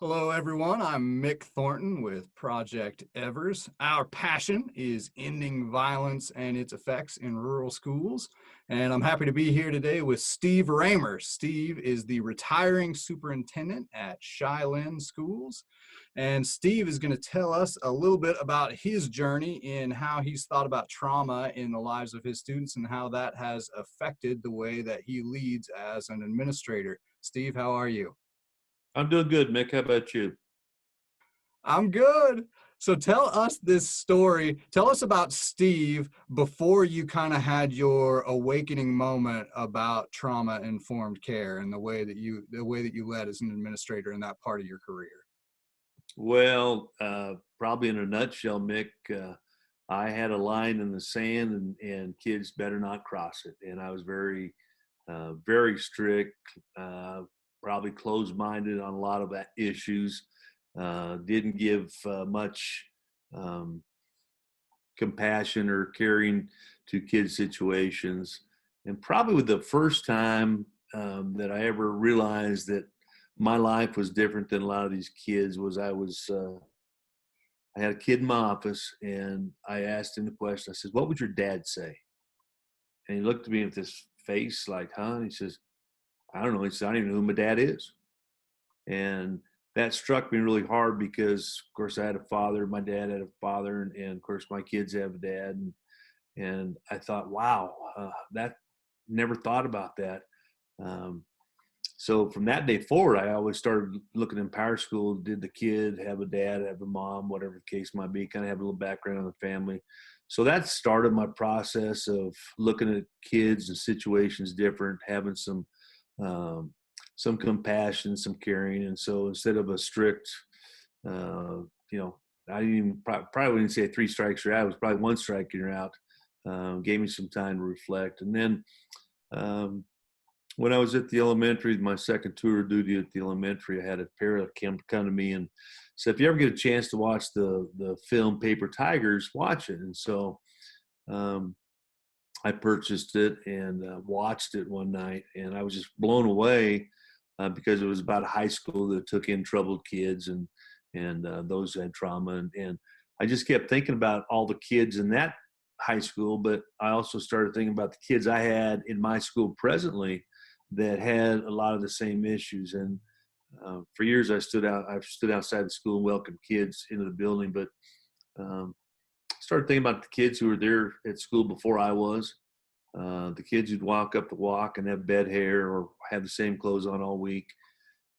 Hello, everyone. I'm Mick Thornton with Project Evers. Our passion is ending violence and its effects in rural schools. And I'm happy to be here today with Steve Raymer. Steve is the retiring superintendent at Cheylin Schools. And Steve is going to tell us a little bit about his journey in how he's thought about trauma in the lives of his students and how that has affected the way that he leads as an administrator. Steve, how are you? I'm doing good, Mick. How about you? I'm good. So tell us this story. Tell us about Steve before you kind of had your awakening moment about trauma-informed care and the way that you led as an administrator in that part of your career. Well, probably in a nutshell, Mick, I had a line in the sand, and kids better not cross it. And I was very strict, probably closed-minded on a lot of issues. Didn't give much um, compassion or caring to kids' situations. And probably the first time that I ever realized that my life was different than a lot of these kids was I had a kid in my office, and I asked him the question. I said, "What would your dad say?" And he looked at me with this face like, "Huh?" And he says, "I don't know." He said, "I don't even know who my dad is." And that struck me really hard because, of course, I had a father. My dad had a father, and of course, my kids have a dad. And I thought, wow, that never thought about that. Um, so from that day forward, I always started looking in power school. Did the kid have a dad, have a mom, whatever the case might be, kind of have a little background on the family. So that started my process of looking at kids and situations different, having um, some compassion, some caring. And so instead of a strict, uh, you know, I didn't even probably wouldn't say 3 strikes you're out. It was probably 1 strike and you're out. Gave me some time to reflect. And then um, when I was at the elementary, my second tour of duty at the elementary, I had a parent come to me and said, "If you ever get a chance to watch the film Paper Tigers, watch it." And so um, I purchased it and watched it one night, and I was just blown away because it was about a high school that took in troubled kids and those who had trauma, and I just kept thinking about all the kids in that high school, but I also started thinking about the kids I had in my school presently that had a lot of the same issues. And for years, I've stood outside the school and welcomed kids into the building, but um, started thinking about the kids who were there at school before I was, the kids who'd walk up the walk and have bed hair or have the same clothes on all week.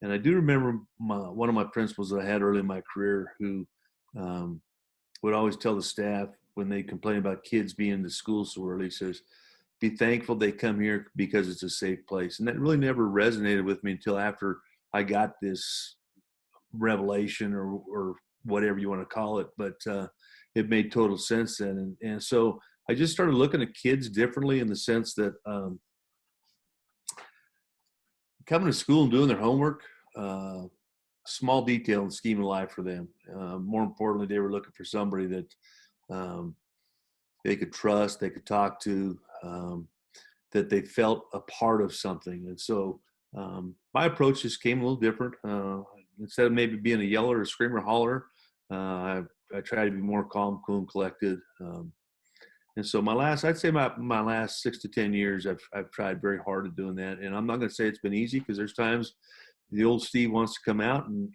And I do remember one of my principals that I had early in my career who um, would always tell the staff when they complain about kids being to school so early, he says, "Be thankful they come here because it's a safe place." And that really never resonated with me until after I got this revelation or whatever you want to call it. But it made total sense then. And so I just started looking at kids differently in the sense that coming to school and doing their homework, small detail in the scheme of life for them. More importantly, they were looking for somebody that um, they could trust, they could talk to, that they felt a part of something. And so my approach just came a little different. Instead of maybe being a yeller or screamer or holler, I try to be more calm, cool, and collected. And so I'd say my last 6 to 10 years, I've tried very hard at doing that. And I'm not going to say it's been easy because there's times the old Steve wants to come out and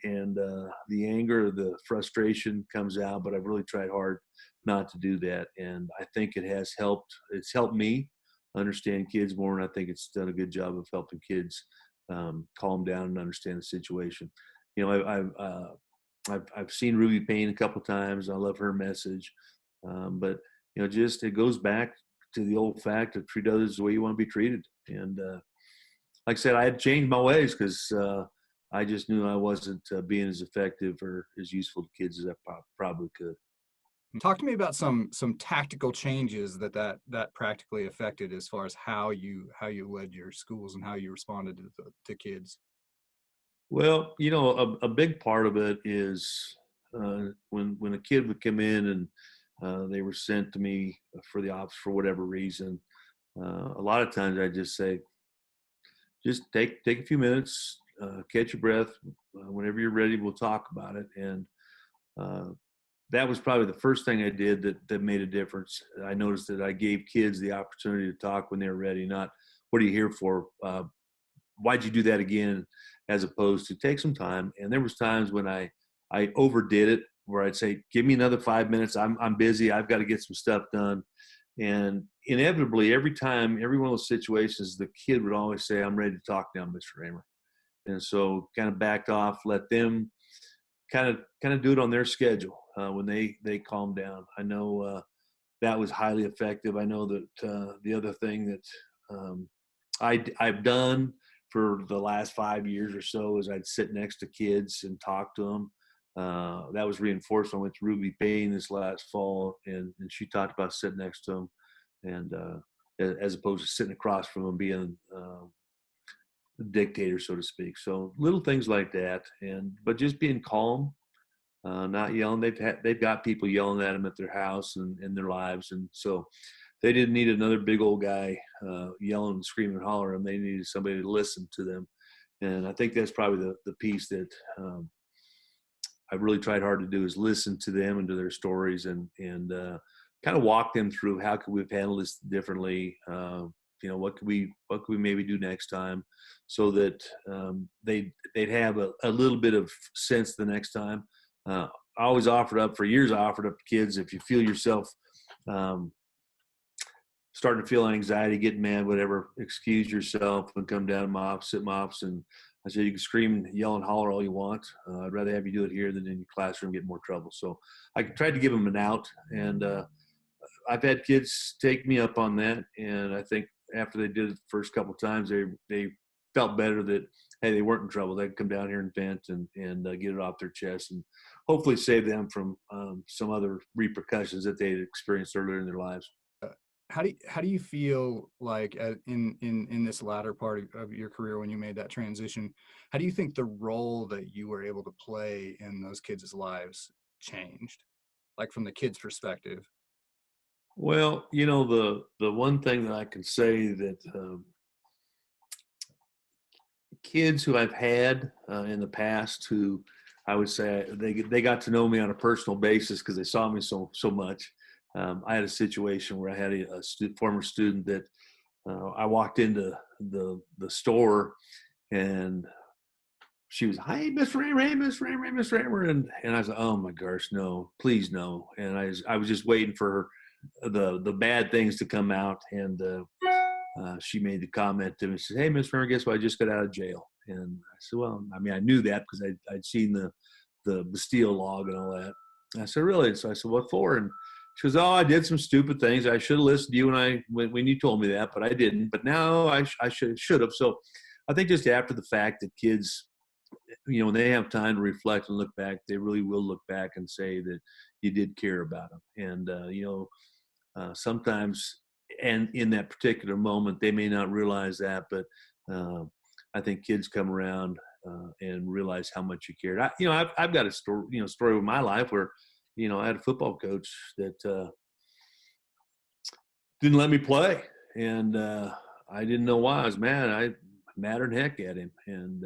the anger, the frustration comes out, but I've really tried hard not to do that. And I think it has helped. It's helped me understand kids more. And I think it's done a good job of helping kids calm down and understand the situation. You know, I've seen Ruby Payne a couple of times. I love her message. But just it goes back to the old fact of treat others the way you want to be treated. And like I said, I had changed my ways because I just knew I wasn't being as effective or as useful to kids as I probably could. Talk to me about some tactical changes that practically affected as far as how you led your schools and how you responded to kids. Well, a big part of it is when a kid would come in and they were sent to me for the office for whatever reason. A lot of times I just say, just take a few minutes, catch your breath, whenever you're ready, we'll talk about it. And uh, that was probably the first thing I did that made a difference. I noticed that I gave kids the opportunity to talk when they were ready, not what are you here for? Why'd you do that again? As opposed to take some time. And there was times when I overdid it, where I'd say, give me another 5 minutes. I'm busy. I've got to get some stuff done. And inevitably, every time, every one of those situations, the kid would always say, I'm ready to talk now, Mr. Raymer. And so kind of backed off, let them kind of do it on their schedule when they calm down. I know that was highly effective. I know that the other thing that I've done for the last 5 years or so is I'd sit next to kids and talk to them. That was reinforced when I went to Ruby Payne this last fall, and she talked about sitting next to them, and as opposed to sitting across from them being the dictator, so to speak. So little things like that, but just being calm, not yelling. They've got people yelling at them at their house and in their lives, and so they didn't need another big old guy yelling and screaming and hollering. They needed somebody to listen to them, and I think that's probably the piece that I've really tried hard to do is listen to them and to their stories and kind of walk them through how could we have handled this differently. What could we maybe do next time, so that they'd have a little bit of sense the next time. I always offered up for years. I offered up to kids, if you feel yourself starting to feel anxiety, getting mad, whatever, excuse yourself and come down to my office, sit in my office, and I said, you can scream, yell, and holler all you want. I'd rather have you do it here than in your classroom, get in more trouble. So I tried to give them an out, and I've had kids take me up on that, and I think after they did it the first couple of times, they felt better that, hey, they weren't in trouble. They could come down here and vent and get it off their chest, and hopefully save them from some other repercussions that they had experienced earlier in their lives. How do you feel like in this latter part of your career when you made that transition? How do you think the role that you were able to play in those kids' lives changed, like from the kids' perspective? Well, the one thing that I can say that kids who I've had in the past, who I would say they got to know me on a personal basis because they saw me so much. I had a situation where I had a former student that I walked into the store, and she was, "Hey, Miss Raymer, hey, Miss Raymer, Miss Raymer," and I was like, "Oh my gosh, no, please no!" And I was just waiting for the bad things to come out, and she made the comment to me. She said, "Hey, Miss Raymer, guess what? I just got out of jail." And I said, "Well, I mean, I knew that because I'd seen the Bastille log and all that." And I said, "Really?" So I said, "What for?" And she goes, "Oh, I did some stupid things. I should have listened to you when you told me that, but I didn't. But now I should have." So I think just after the fact that kids, when they have time to reflect and look back, they really will look back and say that you did care about them. And sometimes, and in that particular moment, they may not realize that, but uh, I think kids come around and realize how much you cared. I've got a story with my life where, I had a football coach that didn't let me play, and I didn't know why. I was mad. I mattered heck at him, and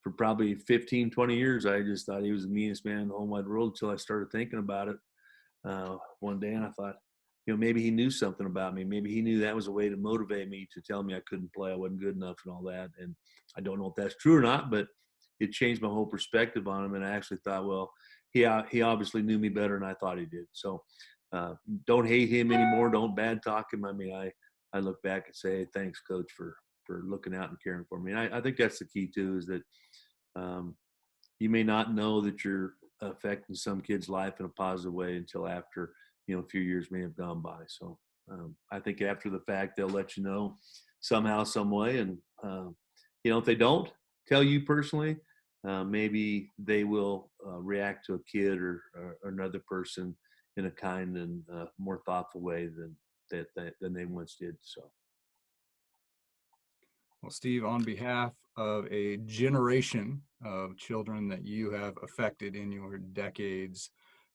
for probably 15, 20 years, I just thought he was the meanest man in the whole wide world until I started thinking about it one day, and I thought, maybe he knew something about me. Maybe he knew that was a way to motivate me, to tell me I couldn't play, I wasn't good enough, and all that. And I don't know if that's true or not, but it changed my whole perspective on him. And I actually thought, well, he obviously knew me better than I thought he did. So don't hate him anymore. Don't bad talk him. I mean, I look back and say, hey, thanks, Coach, for looking out and caring for me. And I think that's the key too, is that you may not know that you're affecting some kid's life in a positive way until after, a few years may have gone by. So I think after the fact, they'll let you know somehow, some way. And, if they don't tell you personally, maybe they will react to a kid or another person in a kind and more thoughtful way than they once did. So. Well, Steve, on behalf of a generation of children that you have affected in your decades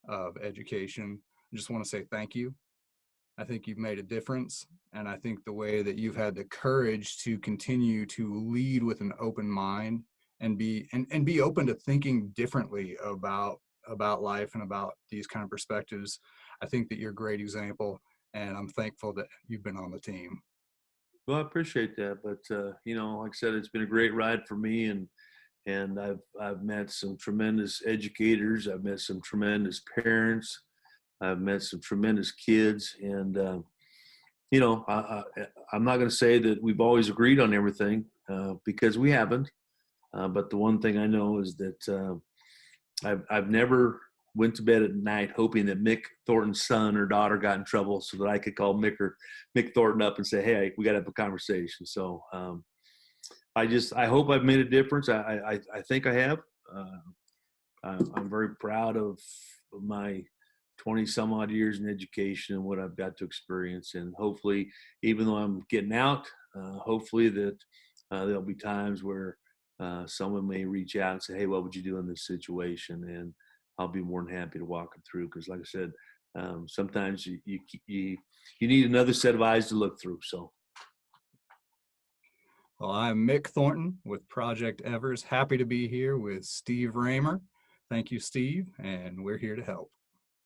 of education, I just want to say thank you. I think you've made a difference. And I think the way that you've had the courage to continue to lead with an open mind and be open to thinking differently about life and about these kind of perspectives. I think that you're a great example, and I'm thankful that you've been on the team. Well, I appreciate that, but like I said, it's been a great ride for me, and I've met some tremendous educators. I've met some tremendous parents. I've met some tremendous kids, and I'm not going to say that we've always agreed on everything because we haven't. But the one thing I know is that I've never went to bed at night hoping that Mick Thornton's son or daughter got in trouble so that I could call Mick Thornton up and say, "Hey, we got to have a conversation." So I hope I've made a difference. I think I have. I'm very proud of my 20 some odd years in education and what I've got to experience. And hopefully, even though I'm getting out, hopefully that there'll be times where someone may reach out and say, "Hey, what would you do in this situation?" And I'll be more than happy to walk them through. Because, like I said, sometimes you need another set of eyes to look through. So, Well, I'm Mick Thornton with Project Evers. Happy to be here with Steve Raymer. Thank you, Steve, and we're here to help.